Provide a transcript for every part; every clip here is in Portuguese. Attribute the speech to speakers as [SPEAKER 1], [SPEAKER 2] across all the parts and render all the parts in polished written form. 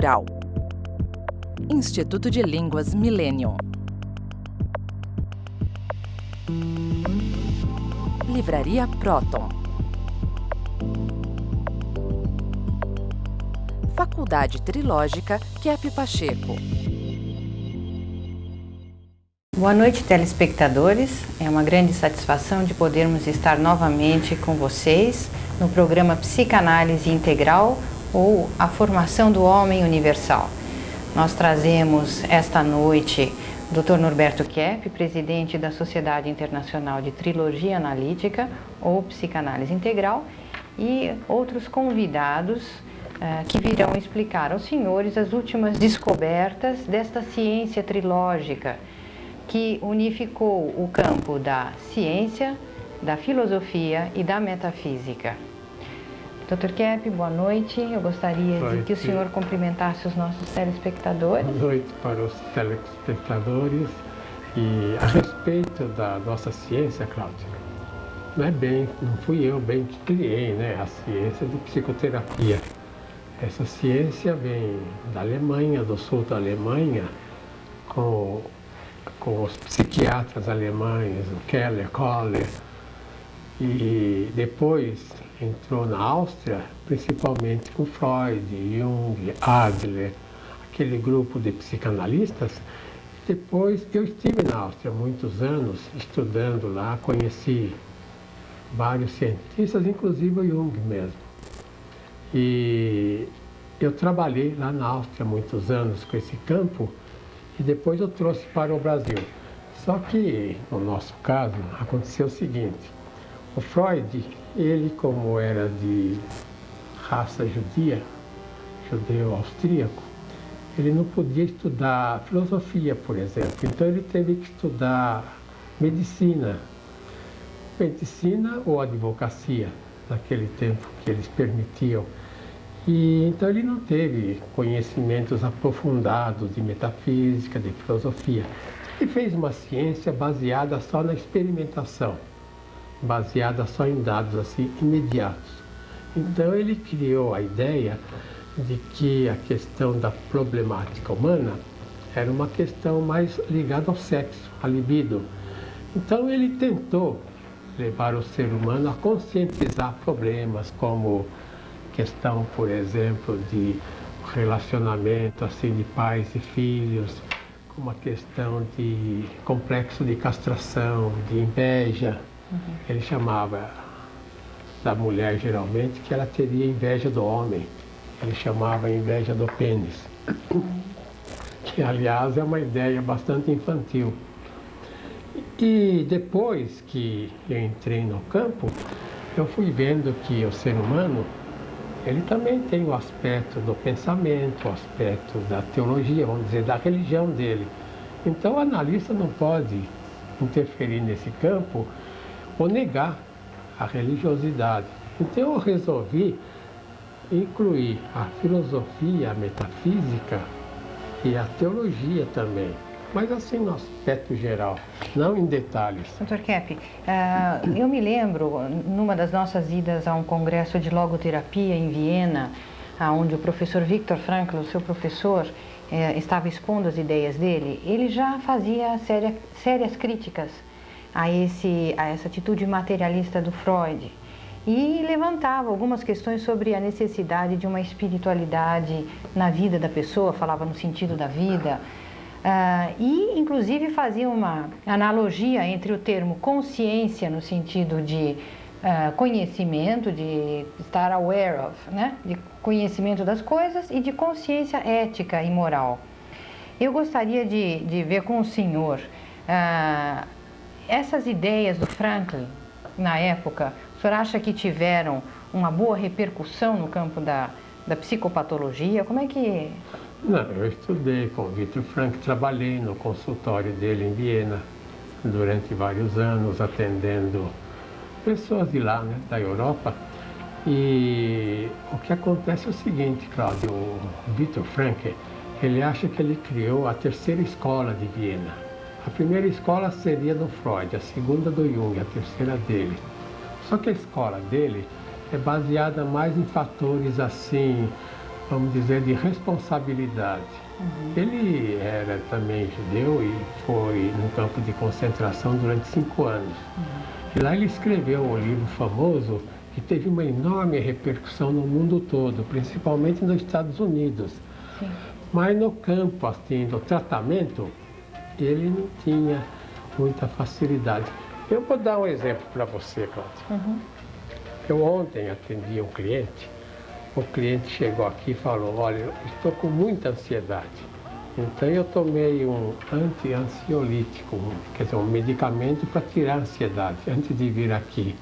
[SPEAKER 1] Integral. Instituto de Línguas Millennium. Livraria Próton. Faculdade Trilógica Kepp Pacheco.
[SPEAKER 2] Boa noite, telespectadores. É uma grande satisfação de podermos estar novamente com vocês no programa Psicanálise Integral ou A Formação do Homem Universal. Nós trazemos esta noite o Dr. Norberto Kepp, presidente da Sociedade Internacional de Trilogia Analítica ou Psicanálise Integral, e outros convidados que virão explicar aos senhores as últimas descobertas desta ciência trilógica que unificou o campo da ciência, da filosofia e da metafísica. Dr. Kepp, boa noite. Eu gostaria de que o senhor cumprimentasse os nossos telespectadores.
[SPEAKER 3] Boa noite para os telespectadores. E a respeito da nossa ciência, Cláudia, não fui eu bem que criei, a ciência de psicoterapia. Essa ciência vem da Alemanha, do sul da Alemanha, com os psiquiatras alemães, o Keller, Kohler, e depois entrou na Áustria, principalmente com Freud, Jung, Adler, aquele grupo de psicanalistas. Depois eu estive na Áustria há muitos anos, estudando lá, conheci vários cientistas, inclusive o Jung mesmo. E eu trabalhei lá na Áustria há muitos anos com esse campo, e depois eu trouxe para o Brasil. Só que, no nosso caso, aconteceu o seguinte: o Freud, ele como era de raça judia, judeu-austríaco, ele não podia estudar filosofia, por exemplo. Então ele teve que estudar medicina ou advocacia, naquele tempo que eles permitiam. E então ele não teve conhecimentos aprofundados de metafísica, de filosofia. Ele fez uma ciência baseada só na experimentação, baseada só em dados assim imediatos. Então ele criou a ideia de que a questão da problemática humana era uma questão mais ligada ao sexo, à libido. Então ele tentou levar o ser humano a conscientizar problemas como questão, por exemplo, de relacionamento assim de pais e filhos, como a questão de complexo de castração, de inveja. Ele chamava da mulher geralmente que ela teria inveja do homem. Ele chamava inveja do pênis, que aliás é uma ideia bastante infantil. E depois que eu entrei no campo, eu fui vendo que o ser humano ele também tem o aspecto do pensamento, o aspecto da teologia, vamos dizer, da religião dele. Então o analista não pode interferir nesse campo ou negar a religiosidade. Então eu resolvi incluir a filosofia, a metafísica e a teologia também, mas assim no aspecto geral, não em detalhes.
[SPEAKER 2] Dr. Kepp, eu me lembro, numa das nossas idas a um congresso de logoterapia em Viena, onde o professor Viktor Frankl, o seu professor, estava expondo as ideias dele, ele já fazia sérias críticas a essa atitude materialista do Freud e levantava algumas questões sobre a necessidade de uma espiritualidade na vida da pessoa, falava no sentido da vida. E, inclusive, fazia uma analogia entre o termo consciência, no sentido de conhecimento, de estar aware of, de conhecimento das coisas, e de consciência ética e moral. Eu gostaria de ver com o senhor essas ideias do Frankl, na época, o senhor acha que tiveram uma boa repercussão no campo da psicopatologia? Como é que...
[SPEAKER 3] Não, eu estudei com o Viktor Frankl, trabalhei no consultório dele em Viena durante vários anos, atendendo pessoas de lá, da Europa. E o que acontece é o seguinte, Cláudio, o Viktor Frankl, ele acha que ele criou a terceira escola de Viena. A primeira escola seria do Freud, a segunda do Jung, a terceira dele. Só que a escola dele é baseada mais em fatores assim vamos dizer, de responsabilidade. Ele era também judeu e foi no campo de concentração durante 5 anos. E lá ele escreveu um livro famoso que teve uma enorme repercussão no mundo todo, principalmente nos Estados Unidos.
[SPEAKER 2] Sim.
[SPEAKER 3] Mas no campo, assim, do tratamento, ele não tinha muita facilidade. Eu vou dar um exemplo para você, Cláudia. Eu ontem atendi um cliente. O cliente chegou aqui e falou, olha, eu estou com muita ansiedade. Então eu tomei um anti-ansiolítico, quer dizer, um medicamento para tirar a ansiedade, antes de vir aqui.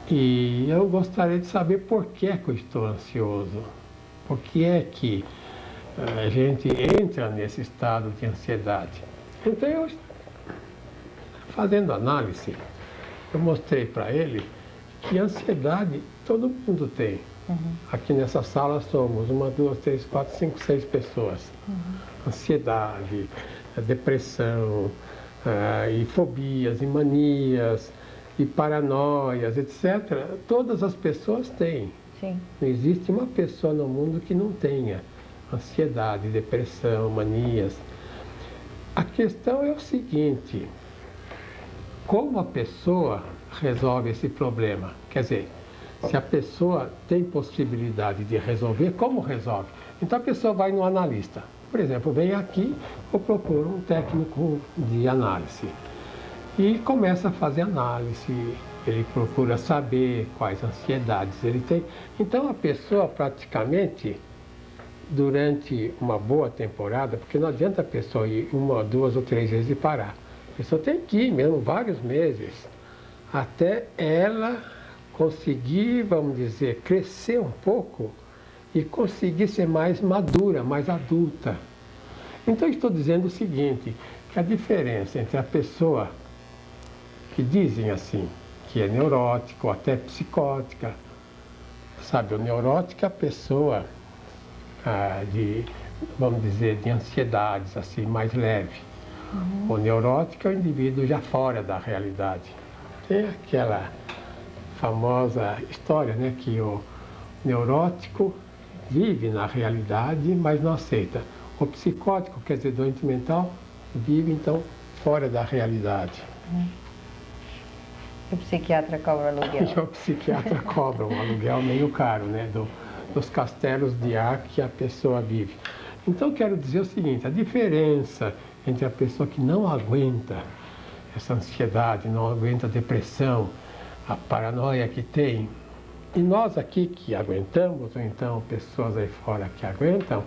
[SPEAKER 3] E eu gostaria de saber por que é que eu estou ansioso. Por que é que a gente entra nesse estado de ansiedade. Então eu, fazendo análise, eu mostrei para ele que ansiedade todo mundo tem. Aqui nessa sala somos 1, 2, 3, 4, 5, 6 pessoas. Ansiedade, depressão, e fobias, e manias, e paranoias, etc. Todas as pessoas têm.
[SPEAKER 2] Sim.
[SPEAKER 3] Não existe uma pessoa no mundo que não tenha ansiedade, depressão, manias. A questão é o seguinte, como a pessoa resolve esse problema? Quer dizer, se a pessoa tem possibilidade de resolver, como resolve? Então a pessoa vai no analista. Por exemplo, vem aqui, eu procuro um técnico de análise. E começa a fazer análise, ele procura saber quais ansiedades ele tem. Então a pessoa praticamente, durante uma boa temporada, porque não adianta a pessoa ir 1, 2 ou 3 vezes e parar. A pessoa tem que ir mesmo vários meses, até ela conseguir, vamos dizer, crescer um pouco e conseguir ser mais madura, mais adulta. Então estou dizendo o seguinte, que a diferença entre a pessoa que dizem assim, que é neurótica ou até psicótica, sabe, o neurótico é a pessoa vamos dizer, de ansiedades assim, mais leve. O neurótico é o indivíduo já fora da realidade. Tem aquela famosa história, né, que o neurótico vive na realidade, mas não aceita. O psicótico, quer dizer, doente mental, vive então fora da realidade.
[SPEAKER 2] O psiquiatra cobra aluguel.
[SPEAKER 3] E o psiquiatra cobra um aluguel meio caro, né, dos castelos de ar que a pessoa vive. Então, quero dizer o seguinte, a diferença entre a pessoa que não aguenta essa ansiedade, não aguenta a depressão, a paranoia que tem, e nós aqui que aguentamos, ou então pessoas aí fora que aguentam,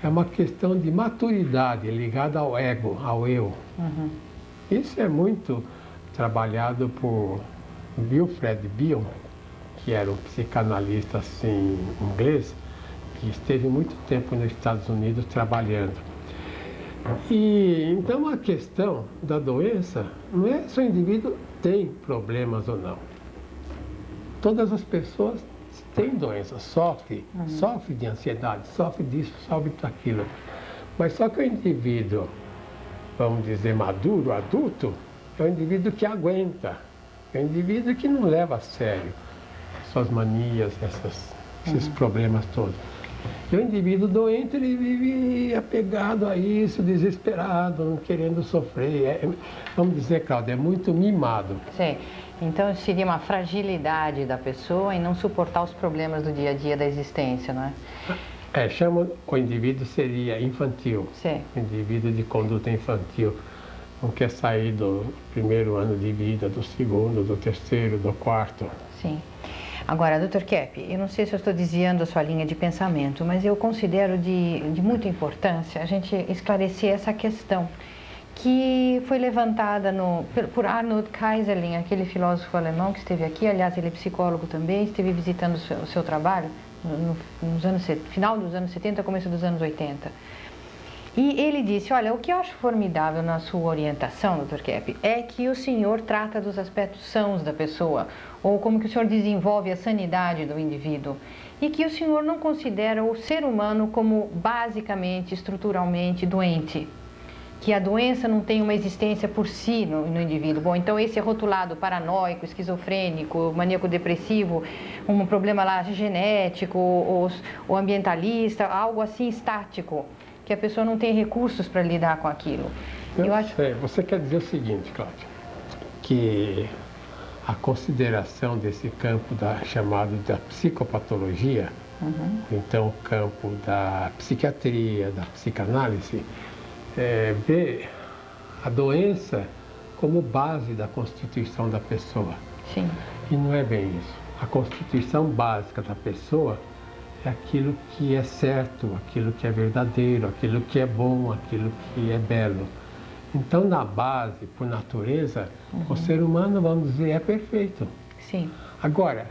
[SPEAKER 3] é uma questão de maturidade ligada ao ego, ao eu. Isso é muito trabalhado por Wilfred Bion, que era um psicanalista assim, inglês, que esteve muito tempo nos Estados Unidos trabalhando. E então a questão da doença não é se o indivíduo tem problemas ou não. Todas as pessoas têm doença, sofre de ansiedade, sofre disso, sofre daquilo. Mas só que o indivíduo, vamos dizer, maduro, adulto, é o indivíduo que aguenta, é o indivíduo que não leva a sério suas manias, esses problemas todos. E o indivíduo doente, ele vive apegado a isso, desesperado, não querendo sofrer. Vamos dizer, Cláudia, é muito mimado.
[SPEAKER 2] Sim. Então seria uma fragilidade da pessoa em não suportar os problemas do dia a dia da existência, não é?
[SPEAKER 3] Chama o indivíduo seria infantil.
[SPEAKER 2] Sim.
[SPEAKER 3] Indivíduo de conduta infantil. Não quer sair do primeiro ano de vida, do segundo, do terceiro, do quarto.
[SPEAKER 2] Sim. Agora, Dr. Kepp, eu não sei se eu estou desviando a sua linha de pensamento, mas eu considero de muita importância a gente esclarecer essa questão que foi levantada por Arnold Keyserlin, aquele filósofo alemão que esteve aqui, aliás, ele é psicólogo também, esteve visitando o seu trabalho final dos anos 70, começo dos anos 80. E ele disse, olha, o que eu acho formidável na sua orientação, Dr. Kepp, é que o senhor trata dos aspectos sãos da pessoa, ou como que o senhor desenvolve a sanidade do indivíduo, e que o senhor não considera o ser humano como basicamente, estruturalmente doente. que a doença não tem uma existência por si no indivíduo. Bom, então esse é rotulado paranoico, esquizofrênico, maníaco-depressivo, um problema lá genético ou ambientalista, algo assim estático, que a pessoa não tem recursos para lidar com aquilo.
[SPEAKER 3] Eu acho... Você quer dizer o seguinte, Cláudia, que a consideração desse campo chamado da psicopatologia, então o campo da psiquiatria, da psicanálise, vê a doença como base da constituição da pessoa.
[SPEAKER 2] Sim.
[SPEAKER 3] E não é bem isso. A constituição básica da pessoa é aquilo que é certo, aquilo que é verdadeiro, aquilo que é bom, aquilo que é belo. Então, na base, por natureza, o ser humano, vamos dizer, é perfeito.
[SPEAKER 2] Sim.
[SPEAKER 3] Agora,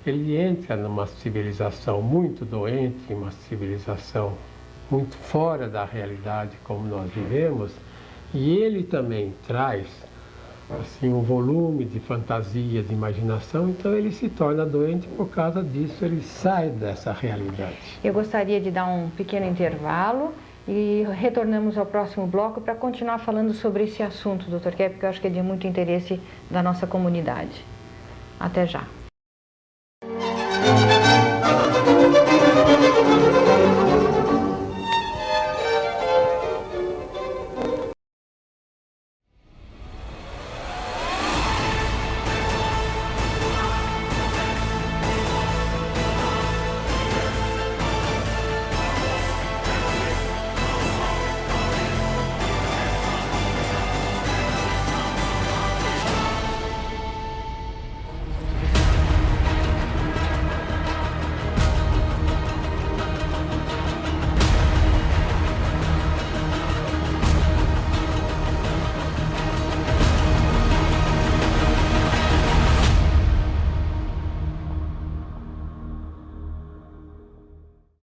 [SPEAKER 3] ele entra numa civilização muito doente, uma civilização muito fora da realidade como nós vivemos, e ele também traz assim um volume de fantasia, de imaginação, então ele se torna doente por causa disso, ele sai dessa realidade.
[SPEAKER 2] Eu gostaria de dar um pequeno intervalo e retornamos ao próximo bloco para continuar falando sobre esse assunto, Dr. Kepp, porque eu acho que é de muito interesse da nossa comunidade. Até já.